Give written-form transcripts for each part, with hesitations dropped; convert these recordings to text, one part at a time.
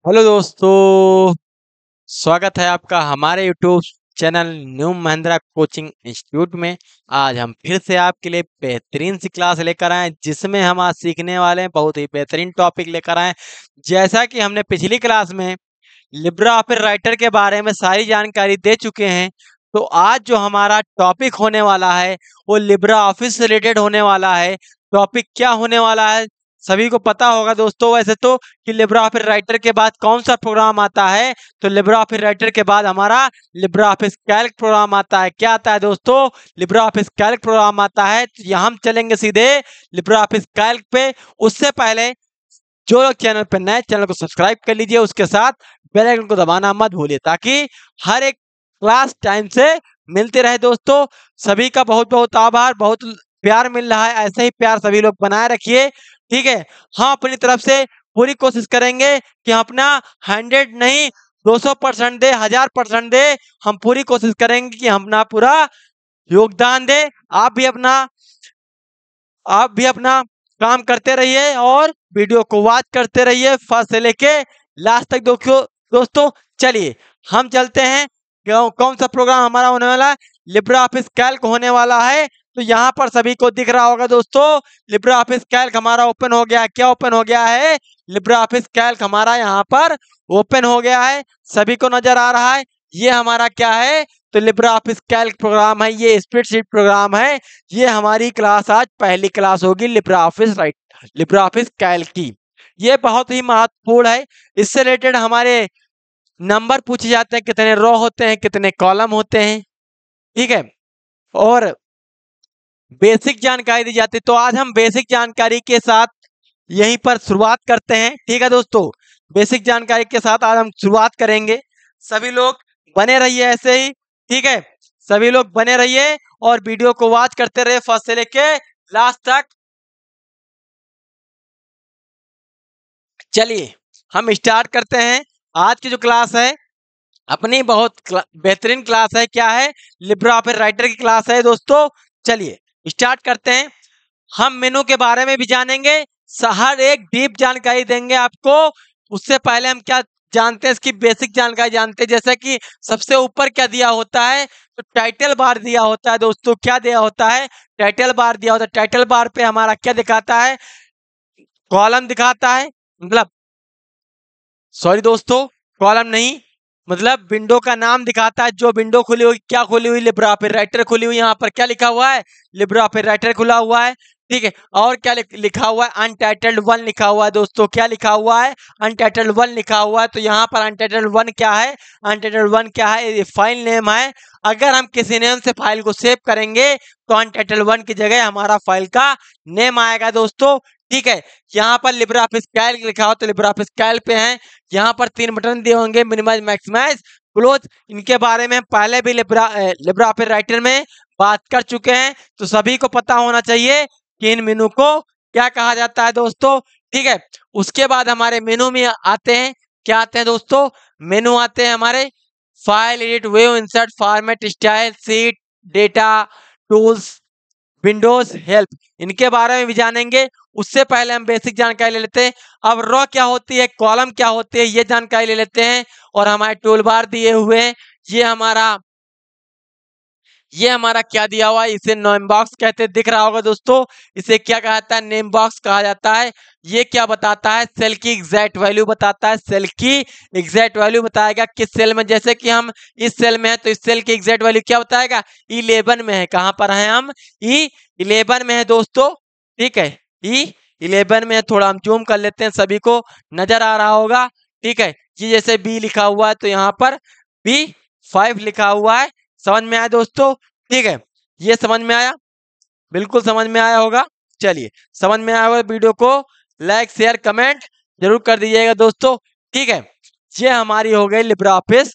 Hello दोस्तों, स्वागत है आपका हमारे YouTube channel new Mahindra coaching institute में। आज हम फिर से आपके लिए बेहतरीन सी क्लास लेकर आए जिसमें हम आज सीखने वाले हैं बहुत ही बेहतरीन टॉपिक लेकर आए। जैसा कि हमने पिछली क्लास में लिब्रा ऑफिस राइटर के बारे में सारी जानकारी दे चुके हैं, तो आज जो हमारा टॉपिक होने वाला है वो लिब्रा ऑफिस से रिलेटेड होने वाला है। टॉपिक क्या होने वाला है सभी को पता होगा दोस्तों, वैसे तो कि लिब्रा ऑफिस राइटर के बाद कौन सा प्रोग्राम आता है। तो लिब्रा ऑफिस राइटर के बाद हमारा लिब्रा ऑफिस कैल्क प्रोग्राम आता है। क्या आता है दोस्तों? लिब्रा ऑफिस कैल्क प्रोग्राम आता है। तो यहाँ हम चलेंगे सीधे लिब्रा ऑफिस कैल्क पे। उससे पहले जो लोग चैनल पर नए, चैनल को सब्सक्राइब कर लीजिए, उसके साथ बेल आइकन को दबाना मत भूलिए ताकि हर एक क्लास टाइम से मिलते रहे। दोस्तों सभी का बहुत बहुत आभार, बहुत प्यार मिल रहा है, ऐसे ही प्यार सभी लोग बनाए रखिए, ठीक है। हम अपनी तरफ से पूरी कोशिश करेंगे कि हम अपना 100 नहीं 200% दे, 1000% दे। हम पूरी कोशिश करेंगे कि हम अपना पूरा योगदान दे। आप भी अपना काम करते रहिए और वीडियो को वॉच करते रहिए फर्स्ट से लेके लास्ट तक। दोस्तों चलिए हम चलते हैं। कौन सा प्रोग्राम हमारा होने वाला है? लिब्रा ऑफिस कैल्क होने वाला है। तो यहाँ पर सभी को दिख रहा होगा दोस्तों, लिब्रा ऑफिस कैल्क हमारा ओपन हो गया है। क्या ओपन हो गया है? लिब्रा ऑफिस कैल्क हमारा यहाँ पर ओपन हो गया है, सभी को नजर आ रहा है। ये हमारा क्या है? तो लिब्रा ऑफिस कैल्क प्रोग्राम है, ये स्प्रेडशीट प्रोग्राम है। ये हमारी क्लास आज पहली क्लास होगी लिब्रा ऑफिस कैल्क की। ये बहुत ही महत्वपूर्ण है। इससे रिलेटेड हमारे नंबर पूछे जाते हैं, कितने रो होते हैं, कितने कॉलम होते हैं, ठीक है, और बेसिक जानकारी दी जाती है। तो आज हम बेसिक जानकारी के साथ यहीं पर शुरुआत करते हैं, ठीक है दोस्तों। बेसिक जानकारी के साथ आज हम शुरुआत करेंगे। सभी लोग बने रहिए ऐसे ही, ठीक है। सभी लोग बने रहिए और वीडियो को वॉच करते रहिए फर्स्ट से लेके लास्ट तक। चलिए हम स्टार्ट करते हैं। आज की जो क्लास है अपनी बहुत बेहतरीन क्लास है। क्या है? लिब्रा ऑफिस राइटर की क्लास है दोस्तों। चलिए स्टार्ट करते हैं। हम मेनू के बारे में भी जानेंगे, हर एक डीप जानकारी देंगे आपको। उससे पहले हम क्या जानते हैं, इसकी बेसिक जानकारी जानते हैं। जैसे कि सबसे ऊपर क्या दिया होता है? तो टाइटल बार दिया होता है दोस्तों। क्या दिया होता है? टाइटल बार दिया होता है। टाइटल बार पे हमारा क्या दिखाता है? कॉलम दिखाता है, मतलब सॉरी दोस्तों, कॉलम नहीं, मतलब विंडो का नाम दिखाता है। जो विंडो खुली हुई, क्या खुली हुई? लिब्रा ऑफिस राइटर खुली हुई। यहाँ पर क्या लिखा हुआ है? लिब्रा ऑफिस राइटर खुला हुआ है, ठीक है। और क्या लिखा हुआ है? अनटाइटल्ड 1 लिखा हुआ है दोस्तों। क्या लिखा हुआ है? अनटाइटल्ड 1 लिखा हुआ है। तो यहाँ पर अनटाइटल्ड 1 क्या है? अनटाइटल्ड 1 क्या है? ये फाइल नेम है। अगर हम किसी नेम से फाइल को सेव करेंगे तो अनटाइटल्ड 1 की जगह हमारा फाइल का नेम आएगा दोस्तों, ठीक है। यहाँ पर लिब्रा ऑफिस कैल्क लिखा हो तो लिब्रा ऑफिस कैल्क पे है। यहाँ पर 3 बटन दिए होंगे, मिनिमाइज, मैक्सिमाइज, क्लोज। इनके बारे में पहले भी लिब्रा ऑफिस राइटर में बात कर चुके हैं, तो सभी को पता होना चाहिए कि इन मेनू को क्या कहा जाता है दोस्तों, ठीक है। उसके बाद हमारे मेनू में आते हैं, क्या आते हैं दोस्तों? मेनू आते हैं हमारे file, edit, view, insert, format, style, seat, data, tools, Windows, help. इनके बारे में भी जानेंगे। उससे पहले हम बेसिक जानकारी ले लेते हैं। अब रो क्या होती है, कॉलम क्या होती है, ये जानकारी ले लेते हैं। और हमारे टूल बार दिए हुए हैं। ये हमारा क्या दिया हुआ है? इसे नेम बॉक्स कहते हैं, दिख रहा होगा दोस्तों। इसे क्या कहा जाता है? नेम बॉक्स कहा जाता है। ये क्या बताता है? सेल की एग्जैक्ट वैल्यू बताता है। सेल की एग्जैक्ट वैल्यू बताएगा किस सेल में। जैसे कि हम इस सेल में है तो इस सेल की एग्जैक्ट वैल्यू क्या बताएगा? E11 में है। कहां पर है हम? E11 में है दोस्तों, ठीक है। E11 में है। थोड़ा हम जूम कर लेते हैं, सभी को नजर आ रहा होगा, ठीक है। ये जैसे B लिखा हुआ है तो यहाँ पर B5 लिखा हुआ है। समझ में आया दोस्तों, ठीक है। ये समझ में आया? बिल्कुल समझ में आया होगा। चलिए, समझ में आया होगा वीडियो को लाइक, शेयर, कमेंट जरूर कर दीजिएगा दोस्तों, ठीक है। ये हमारी हो गई लिब्रा ऑफिस।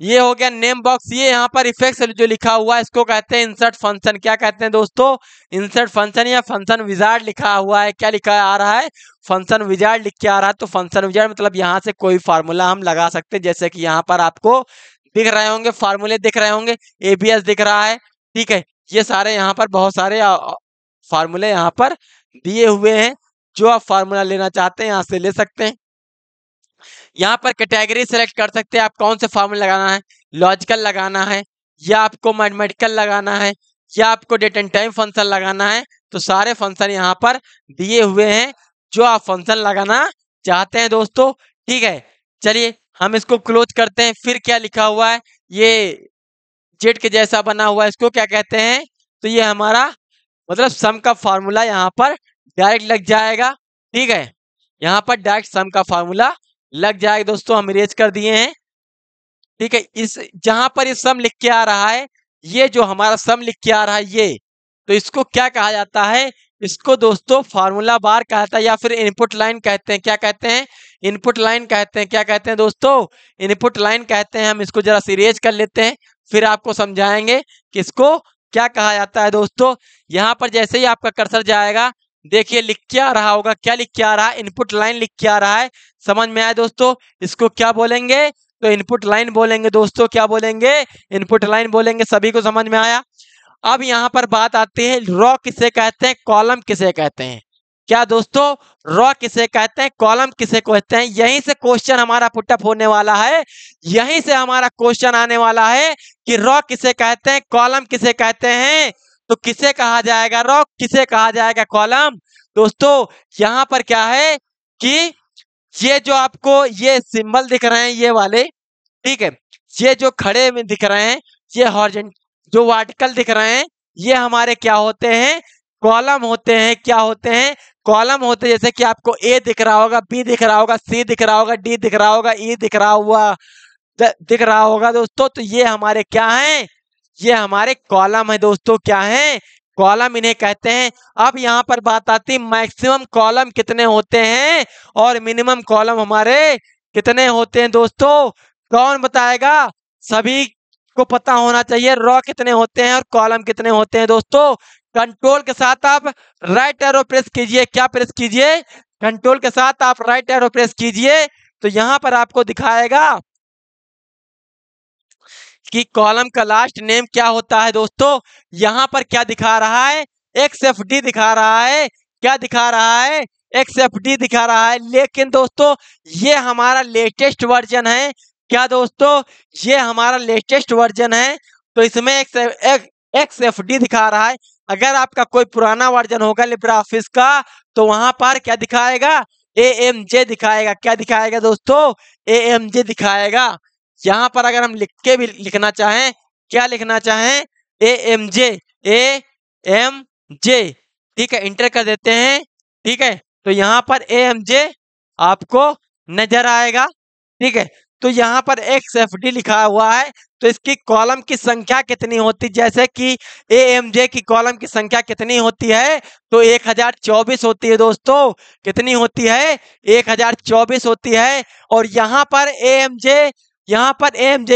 ये हो गया नेम बॉक्स। ये यहाँ पर इफेक्ट्स जो लिखा हुआ है इसको कहते हैं इंसर्ट फंक्शन। क्या कहते हैं दोस्तों? इंसर्ट फंक्शन या फंक्शन विजार्ड लिखा हुआ है। क्या लिखा आ रहा है? फंक्शन विजार्ड लिख के आ रहा है। तो फंक्शन विजार्ड मतलब यहाँ से कोई फार्मूला हम लगा सकते हैं। जैसे कि यहाँ पर आपको दिख रहे होंगे, फार्मूले दिख रहे होंगे, ABS दिख रहा है, ठीक है। ये सारे यहाँ पर बहुत सारे फार्मूले यहाँ पर दिए हुए हैं। जो आप फार्मूला लेना चाहते हैं यहाँ से ले सकते हैं। यहाँ पर कैटेगरी सेलेक्ट कर सकते हैं आप, कौन से फॉर्मूला लगाना है, लॉजिकल लगाना है या आपको मैथमेटिकल लगाना है या आपको डेट एंड टाइम फंक्शन लगाना है। तो सारे फंक्शन यहाँ पर दिए हुए हैं जो आप फंक्शन लगाना चाहते हैं दोस्तों। ठीक है, चलिए हम इसको क्लोज करते हैं। फिर क्या लिखा हुआ है, ये जेड के जैसा बना हुआ है, इसको क्या कहते हैं, तो ये हमारा मतलब सम का फार्मूला यहाँ पर डायरेक्ट लग जाएगा। ठीक है, यहाँ पर डायरेक्ट सम का फार्मूला लग जाएगा दोस्तों, हम इरेज कर दिए हैं। ठीक है, इस जहां पर ये सम लिख के आ रहा है, ये जो हमारा सम लिख के आ रहा है ये, तो इसको क्या कहा जाता है, इसको दोस्तों फार्मूला बार कहा जाता है या फिर इनपुट लाइन कहते हैं। क्या कहते हैं, इनपुट लाइन कहते हैं। क्या कहते हैं दोस्तों, इनपुट लाइन कहते हैं। हम इसको जरा इरेज कर लेते हैं, फिर आपको समझाएंगे कि इसको क्या कहा जाता है दोस्तों। यहाँ पर जैसे ही आपका कर्सर जाएगा, देखिए लिख के आ रहा होगा, क्या लिख के आ रहा है, इनपुट लाइन लिख के आ रहा है। समझ में आया दोस्तों, इसको क्या बोलेंगे, तो इनपुट लाइन बोलेंगे दोस्तों। क्या बोलेंगे, इनपुट लाइन बोलेंगे। सभी को समझ में आया। अब यहाँ पर बात आती है, रॉ किसे कहते हैं, कॉलम किसे कहते हैं। क्या दोस्तों, रॉ किसे कहते हैं, कॉलम किसे कहते हैं। यहीं से क्वेश्चन हमारा पुटअप होने वाला है, यहीं से हमारा क्वेश्चन आने वाला है कि रॉ किसे कहते हैं, कॉलम किसे कहते हैं। तो किसे कहा जाएगा रॉ, किसे कहा जाएगा कॉलम। दोस्तों यहाँ पर क्या है कि ये जो आपको ये सिंबल दिख रहे हैं ये वाले, ठीक है, ये जो खड़े में दिख रहे हैं, ये हॉरिजॉन्टल जो वर्टिकल दिख रहे हैं, ये हमारे क्या होते हैं, कॉलम होते हैं। क्या होते हैं, कॉलम होते हैं। जैसे कि आपको ए दिख रहा होगा, बी दिख रहा होगा, सी दिख रहा होगा, डी दिख रहा होगा, ई दिख रहा होगा दोस्तों। तो ये हमारे क्या हैं, ये हमारे कॉलम है दोस्तों। क्या है, कॉलम इन्हें कहते हैं। अब यहाँ पर बात आती है मैक्सिमम कॉलम कितने होते हैं और मिनिमम कॉलम हमारे कितने होते हैं दोस्तों। कौन बताएगा, सभी को पता होना चाहिए रॉ कितने होते हैं और कॉलम कितने होते हैं दोस्तों। कंट्रोल के साथ आप राइट एरो प्रेस कीजिए। क्या प्रेस कीजिए, कंट्रोल के साथ आप राइट एरो प्रेस कीजिए, तो यहां पर आपको दिखाएगा कि कॉलम का लास्ट नेम क्या होता है दोस्तों। यहां पर क्या दिखा रहा है, XFD दिखा रहा है। क्या दिखा रहा है, XFD दिखा रहा है। लेकिन दोस्तों ये हमारा लेटेस्ट वर्जन है। क्या दोस्तों, ये हमारा लेटेस्ट वर्जन है, तो इसमें XFD दिखा रहा है। अगर आपका कोई पुराना वर्जन होगा लिब्रा ऑफिस का, तो वहां पर क्या दिखाएगा, AMJ दिखाएगा। क्या दिखाएगा दोस्तों, AMJ दिखाएगा। यहाँ पर अगर हम लिख के भी लिखना चाहें, क्या लिखना चाहें, AMJ, AMJ, ठीक है, इंटर कर देते हैं। ठीक है, तो यहाँ पर AMJ आपको नजर आएगा। ठीक है, तो यहाँ पर XFD लिखा हुआ है, तो इसकी कॉलम की संख्या कितनी होती, जैसे कि AMJ की कॉलम की संख्या कितनी होती है, तो 1024 होती है दोस्तों। कितनी होती है, 1024 होती है। और यहाँ पर AMJ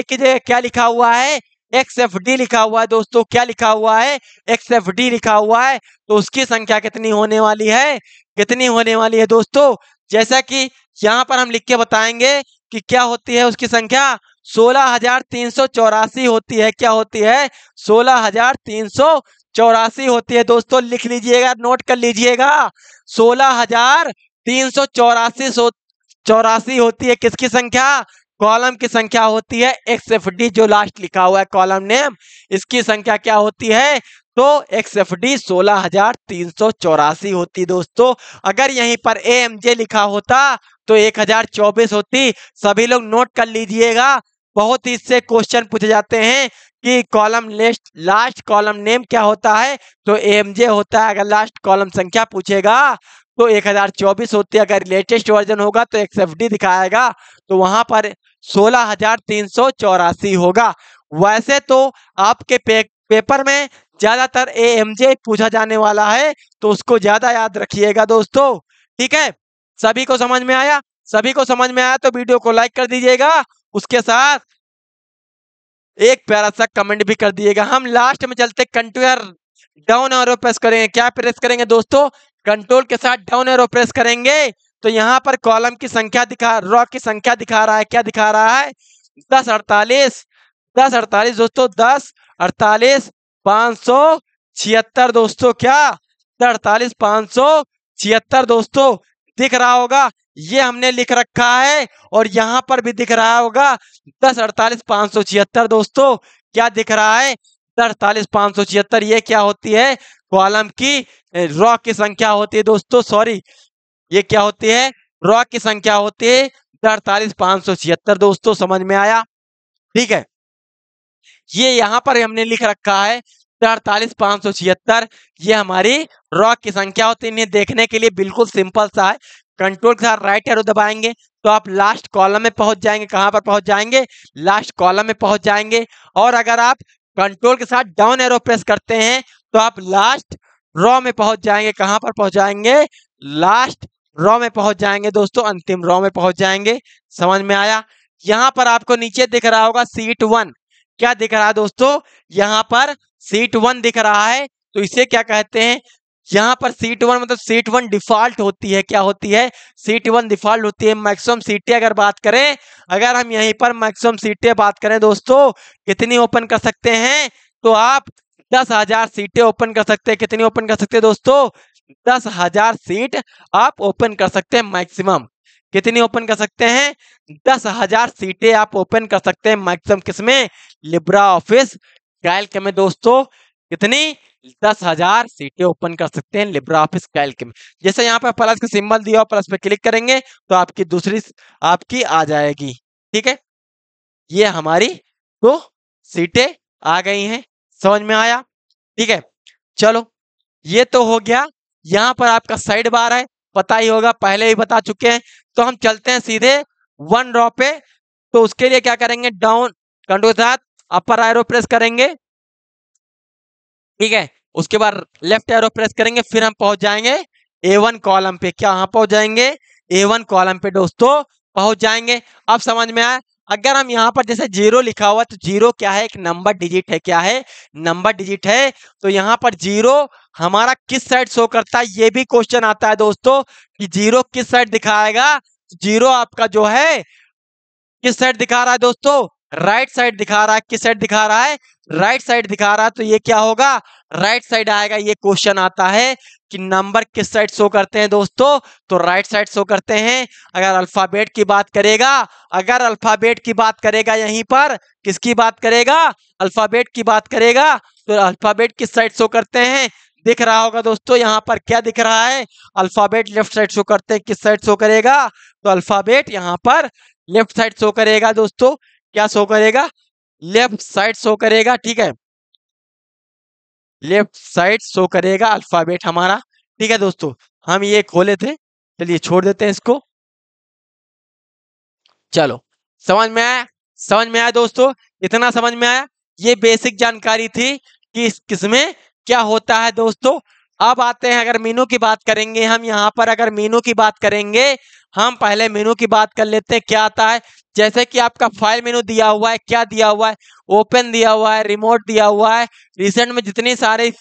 की जगह क्या लिखा हुआ है, XFD लिखा हुआ है दोस्तों। क्या लिखा हुआ है, XFD लिखा हुआ है। तो उसकी संख्या कितनी होने वाली है, कितनी होने वाली है दोस्तों, जैसा कि यहाँ पर हम लिख के बताएंगे कि क्या होती है उसकी संख्या, 16,384 होती है। क्या होती है, 16,384 होती है दोस्तों। लिख लीजिएगा, नोट कर लीजिएगा, 16,384 होती है किसकी संख्या, कॉलम की संख्या होती है। XFD जो लास्ट लिखा हुआ है कॉलम नेम, इसकी संख्या क्या होती है, तो XFD 16,384 होती दोस्तों। अगर यहीं पर AMJ लिखा होता तो 1024 होती। सभी लोग नोट कर लीजिएगा, बहुत ही इससे क्वेश्चन पूछे जाते हैं कि कॉलम लास्ट कॉलम नेम क्या होता है, तो AMJ होता है। अगर लास्ट कॉलम संख्या पूछेगा तो 1024 होती है। अगर लेटेस्ट वर्जन होगा तो XFD दिखाएगा, तो वहां पर 16,384 होगा। वैसे तो आपके पेपर में ज्यादातर AMJ पूछा जाने वाला है, तो उसको ज्यादा याद रखिएगा दोस्तों। ठीक है, सभी को समझ में आया, सभी को समझ में आया तो वीडियो को लाइक कर दीजिएगा, उसके साथ एक प्यारा सा कमेंट भी कर दिएगा। हम लास्ट में चलते कंट्रोल डाउन एरो प्रेस करेंगे। क्या प्रेस करेंगे दोस्तों, कंट्रोल के साथ डाउन एरो प्रेस करेंगे, तो यहाँ पर कॉलम की संख्या रॉ की संख्या दिखा रहा है। क्या दिखा रहा है, 1048 दोस्तों, 1048 576 दोस्तों। क्या 1048 576 दोस्तों दिख रहा होगा। ये हमने लिख रखा है और यहाँ पर भी दिख रहा होगा 1048,576 दोस्तों। क्या दिख रहा है? 1048,576। ये क्या होती है? कॉलम की रॉ की संख्या होती है दोस्तों। सॉरी, ये क्या होती है? रॉ की संख्या होती है 1048,576 दोस्तों। समझ में आया? ठीक है, ये यहाँ पर हमने लिख रखा है 1048,576। ये हमारी रॉ की संख्या होती है। इन्हें देखने के लिए बिल्कुल सिंपल सा है। कंट्रोल के साथ राइट एरो दबाएंगे तो आप लास्ट कॉलम में पहुंच जाएंगे। कहां पर पहुंच जाएंगे? लास्ट कॉलम में पहुंच जाएंगे। और अगर आप कंट्रोल के साथ डाउन एरो प्रेस करते हैं तो आप लास्ट रॉ में पहुंच जाएंगे। कहां पर पहुंच जाएंगे? लास्ट रॉ में पहुंच जाएंगे दोस्तों, अंतिम रॉ में पहुंच जाएंगे। समझ में आया? यहाँ पर आपको नीचे दिख रहा होगा सीट 1। क्या दिख रहा है दोस्तों? यहाँ पर सीट 1 दिख रहा है। तो इसे क्या कहते हैं? यहाँ पर सीट 1 मतलब सीट 1 डिफॉल्ट होती है। क्या होती है? सीट 1 डिफॉल्ट होती है। मैक्सिमम सीटें अगर बात करें, अगर हम यहीं पर मैक्सिमम सीटें बात करें दोस्तों, कितनी ओपन कर सकते हैं? तो आप 10,000 सीटें ओपन कर सकते हैं। कितनी ओपन कर सकते हैं दोस्तों? 10,000 सीट आप ओपन कर सकते हैं मैक्सिमम। कितनी ओपन कर सकते हैं? 10,000 सीटें आप ओपन कर सकते हैं मैक्सिमम। किसमें? लिब्रा ऑफिस कैल्क में दोस्तों। कितनी? 10,000 सीटें ओपन कर सकते हैं लिब्रा ऑफिस कैल्क में। जैसे यहाँ पर प्लस का सिंबल दिया हो, प्लस पे क्लिक करेंगे तो आपकी दूसरी आपकी आ जाएगी। ठीक है, ये हमारी तो सीटें आ गई हैं। समझ में आया? ठीक है, चलो ये तो हो गया। यहाँ पर आपका साइड बार है, पता ही होगा, पहले ही बता चुके हैं। तो हम चलते हैं सीधे 1 रॉ पे। तो उसके लिए क्या करेंगे? डाउन कंट्रोल के साथ अपर एरो प्रेस करेंगे। ठीक है, उसके बाद लेफ्ट एरो प्रेस करेंगे, फिर हम पहुंच जाएंगे A1 कॉलम पे। क्या यहाँ पहुंच जाएंगे? A1 कॉलम पे दोस्तों पहुंच जाएंगे। अब समझ में आया? अगर हम यहाँ पर जैसे 0 लिखा हुआ, तो 0 क्या है? एक नंबर डिजिट है। क्या है? नंबर डिजिट है। तो यहाँ पर 0 हमारा किस साइड शो करता है? ये भी क्वेश्चन आता है दोस्तों कि 0 किस साइड दिखाएगा। 0 आपका जो है किस साइड दिखा रहा है दोस्तों? राइट साइड दिखा रहा है। किस साइड दिखा रहा है? राइट साइड दिखा रहा है। तो ये क्या होगा? राइट साइड आएगा। ये क्वेश्चन आता है कि नंबर किस साइड शो करते हैं दोस्तों? तो राइट साइड शो करते हैं। अगर अल्फाबेट की बात करेगा, अगर अल्फाबेट की बात करेगा, यहीं पर किसकी बात करेगा? अल्फाबेट की बात करेगा। तो अल्फाबेट किस साइड शो करते हैं? दिख रहा होगा दोस्तों, यहाँ पर क्या दिख रहा है? अल्फाबेट लेफ्ट साइड शो करते हैं। किस साइड शो करेगा? तो अल्फाबेट यहाँ पर लेफ्ट साइड शो करेगा दोस्तों। क्या शो करेगा? लेफ्ट साइड शो करेगा। ठीक है, लेफ्ट साइड शो करेगा अल्फाबेट हमारा। ठीक है दोस्तों, हम ये खोले थे, चलिए छोड़ देते हैं इसको। चलो, समझ में आया? समझ में आया दोस्तों? इतना समझ में आया? ये बेसिक जानकारी थी कि किसमें क्या होता है दोस्तों। अब आते हैं, अगर मेनू की बात करेंगे हम यहाँ पर, अगर मेनू की बात करेंगे, हम पहले मेनू की बात कर लेते हैं। क्या आता है? जैसे कि आपका फाइल मेनू दिया हुआ है। क्या दिया हुआ है? ओपन दिया हुआ है, रिमोट दिया हुआ है, रिसेंट में जितनी सारे,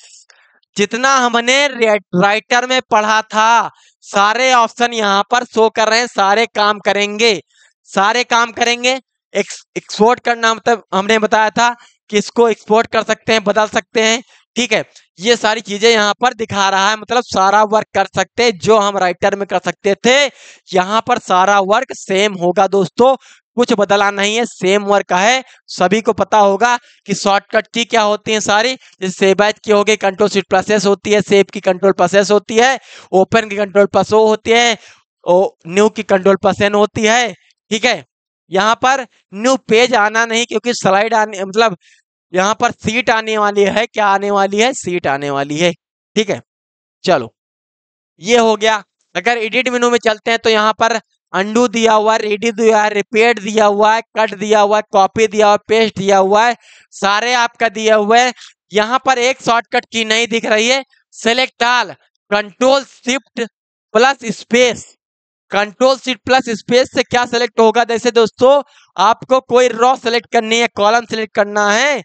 जितना हमने राइटर में पढ़ा था, सारे ऑप्शन यहाँ पर शो कर रहे हैं। सारे काम करेंगे, सारे काम करेंगे। एक्सपोर्ट करना मतलब हमने बताया था कि इसको एक्सपोर्ट कर सकते हैं, बदल सकते हैं। ठीक है, ये सारी चीजें यहाँ पर दिखा रहा है, मतलब सारा वर्क कर सकते हैं जो हम राइटर में कर सकते थे। यहाँ पर सारा वर्क सेम होगा दोस्तों, कुछ बदला नहीं है, सेम वर्क है। सभी को पता होगा कि शॉर्टकट की क्या होती है सारी। जैसे सेव एज की होगी, कंट्रोल शिफ्ट प्लस एस होती है, सेव की कंट्रोल प्लस एस होती है, ओपन की कंट्रोल प्लस ओ होती है, न्यू की कंट्रोल प्लस एन होती है। ठीक है, यहाँ पर न्यू पेज आना नहीं, क्योंकि स्लाइड आने मतलब यहाँ पर सीट आने वाली है। क्या आने वाली है? सीट आने वाली है। ठीक है, चलो ये हो गया। अगर एडिट मेनू में चलते हैं तो यहाँ पर अंडू दिया हुआ है, रेडी दिया है, रिपेयर दिया हुआ है, कट दिया हुआ है, कॉपी दिया हुआ है, पेस्ट दिया हुआ है, सारे आपका दिया हुआ है। यहाँ पर एक शॉर्टकट की नहीं दिख रही है, select all, control shift plus space. Control shift plus space से क्या सेलेक्ट होगा? जैसे दोस्तों आपको कोई रॉ सेलेक्ट करनी है, कॉलम सेलेक्ट करना है,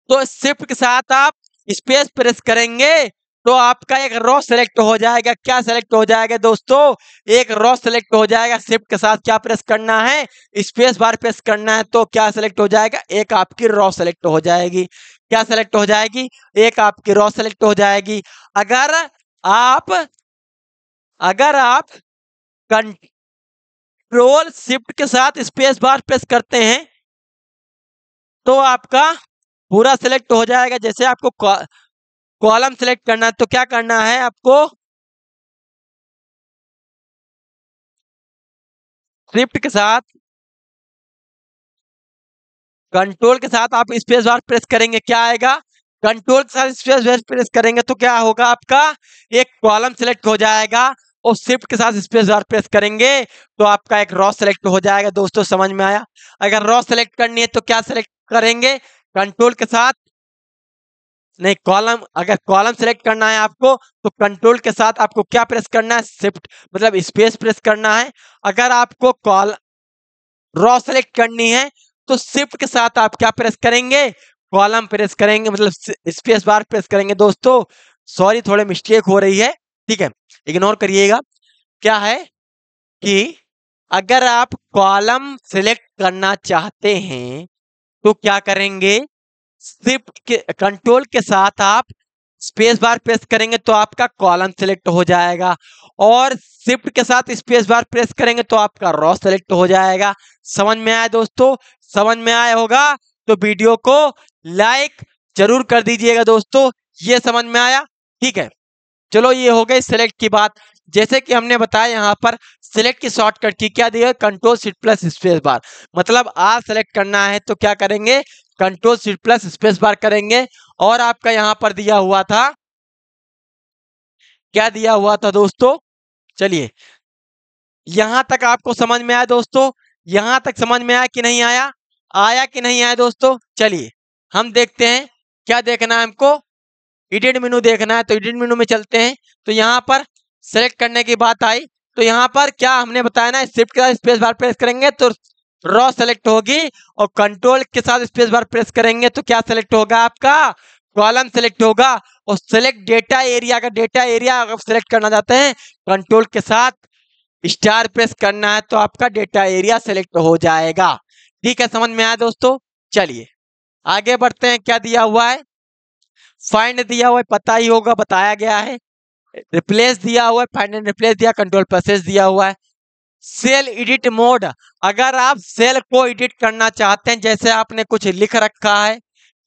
तो शिफ्ट के साथ आप स्पेस प्रेस करेंगे तो आपका एक रॉ सेलेक्ट हो जाएगा। क्या सेलेक्ट हो जाएगा दोस्तों? एक रॉ सेलेक्ट हो जाएगा। शिफ्ट के साथ क्या प्रेस करना है? स्पेस बार प्रेस करना है, तो क्या सेलेक्ट हो जाएगा? एक आपकी रॉ सेलेक्ट हो जाएगी। क्या सेलेक्ट हो जाएगी? एक आपकी रॉ सेलेक्ट हो जाएगी। अगर आप अगर आप कंट्रोल शिफ्ट के साथ स्पेस बार प्रेस करते हैं तो आपका पूरा सिलेक्ट हो जाएगा। जैसे आपको कॉलम सिलेक्ट करना है तो क्या करना है, आपको शिफ्ट के साथ कंट्रोल के साथ आप स्पेस बार प्रेस करेंगे, क्या आएगा, कंट्रोल के साथ स्पेस बार प्रेस करेंगे तो क्या होगा, आपका एक कॉलम सिलेक्ट हो जाएगा। और शिफ्ट के साथ स्पेस बार प्रेस करेंगे तो आपका एक रो सेलेक्ट हो जाएगा। दोस्तों समझ में आया? अगर रो सेलेक्ट करनी है तो क्या सेलेक्ट करेंगे, कंट्रोल के साथ, नहीं कॉलम, अगर कॉलम सेलेक्ट करना है आपको तो कंट्रोल के साथ आपको क्या प्रेस करना है, शिफ्ट मतलब स्पेस प्रेस करना है। अगर आपको रो सेलेक्ट करनी है तो शिफ्ट के साथ आप क्या प्रेस करेंगे, कॉलम प्रेस करेंगे, मतलब स्पेस बार प्रेस करेंगे। दोस्तों सॉरी थोड़े मिस्टेक हो रही है, ठीक है, इग्नोर करिएगा। क्या है कि अगर आप कॉलम सिलेक्ट करना चाहते हैं तो क्या करेंगे, शिफ्ट के कंट्रोल के साथ आप स्पेस बार प्रेस करेंगे तो आपका कॉलम सिलेक्ट हो जाएगा, और शिफ्ट के साथ स्पेस बार प्रेस करेंगे तो आपका रो सेलेक्ट हो जाएगा। समझ में आया दोस्तों? समझ में आया होगा तो वीडियो को लाइक जरूर कर दीजिएगा दोस्तों। ये समझ में आया? ठीक है, चलो ये हो गई सिलेक्ट की बात। जैसे कि हमने बताया यहाँ पर सिलेक्ट की शॉर्टकट की क्या दिया है, control shift plus space bar. मतलब आर सेलेक्ट करना है तो क्या करेंगे, control shift plus space bar करेंगे। और आपका यहाँ पर दिया हुआ था, क्या दिया हुआ था दोस्तों, चलिए यहां तक आपको समझ में आया दोस्तों? यहां तक समझ में आया कि नहीं आया? आया कि नहीं आया दोस्तों? चलिए हम देखते हैं क्या देखना है हमको, एडिट मेनू देखना है तो एडिट मेनू में चलते हैं। तो यहाँ पर सेलेक्ट करने की बात आई तो यहाँ पर क्या हमने बताया ना, शिफ्ट के साथ स्पेस बार प्रेस करेंगे तो रॉ सेलेक्ट होगी, और कंट्रोल के साथ स्पेस बार प्रेस करेंगे तो क्या सेलेक्ट होगा, आपका कॉलम सेलेक्ट होगा। और सेलेक्ट डेटा एरिया, का डेटा एरिया अगर सेलेक्ट करना चाहते हैं कंट्रोल के साथ स्टार प्रेस करना है तो आपका डेटा एरिया सेलेक्ट हो जाएगा। ठीक है, समझ में आया दोस्तों? चलिए आगे बढ़ते हैं। क्या दिया हुआ है, फाइंड दिया हुआ है, पता ही होगा बताया गया है। रिप्लेस दिया हुआ है, फाइंड एंड रिप्लेस दिया, कंट्रोल प्रोसेस दिया हुआ है। सेल एडिट मोड, अगर आप सेल को एडिट करना चाहते हैं, जैसे आपने कुछ लिख रखा है,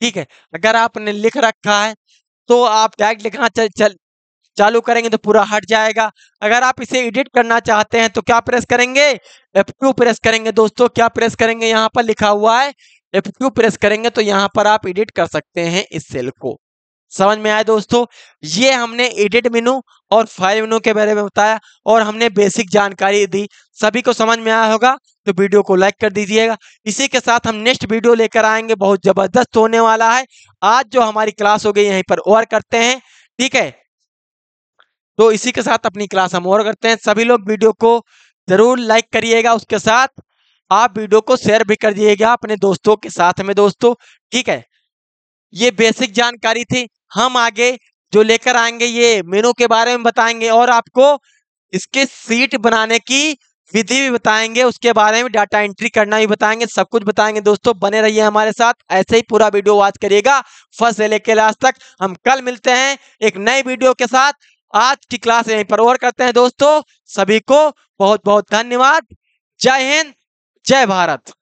ठीक है, अगर आपने लिख रखा है तो आप डायरेक्ट लिखना चालू करेंगे तो पूरा हट जाएगा। अगर आप इसे एडिट करना चाहते हैं तो क्या प्रेस करेंगे, F2 प्रेस करेंगे। दोस्तों क्या प्रेस करेंगे, यहाँ पर लिखा हुआ है F2 प्रेस करेंगे तो यहाँ पर आप एडिट कर सकते हैं इस सेल को। समझ में आया दोस्तों? ये हमने एडिट मेनू और फाइल मेनू के बारे में बताया और हमने बेसिक जानकारी दी। सभी को समझ में आया होगा तो वीडियो को लाइक कर दीजिएगा। इसी के साथ हम नेक्स्ट वीडियो लेकर आएंगे, बहुत जबरदस्त होने वाला है। आज जो हमारी क्लास हो गई यहीं पर और करते हैं, ठीक है, तो इसी के साथ अपनी क्लास हम और करते हैं। सभी लोग वीडियो को जरूर लाइक करिएगा, उसके साथ आप वीडियो को शेयर भी कर दिएगा अपने दोस्तों के साथ में दोस्तों, ठीक है। ये बेसिक जानकारी थी, हम आगे जो लेकर आएंगे ये मेनू के बारे में बताएंगे और आपको इसके सीट बनाने की विधि भी बताएंगे, उसके बारे में डाटा एंट्री करना भी बताएंगे, सब कुछ बताएंगे दोस्तों। बने रहिए हमारे साथ, ऐसे ही पूरा वीडियो वॉच करिएगा फर्स्ट से लेकर लास्ट तक। हम कल मिलते हैं एक नई वीडियो के साथ। आज की क्लास यहीं पर और करते हैं दोस्तों। सभी को बहुत बहुत धन्यवाद। जय हिंद, जय भारत।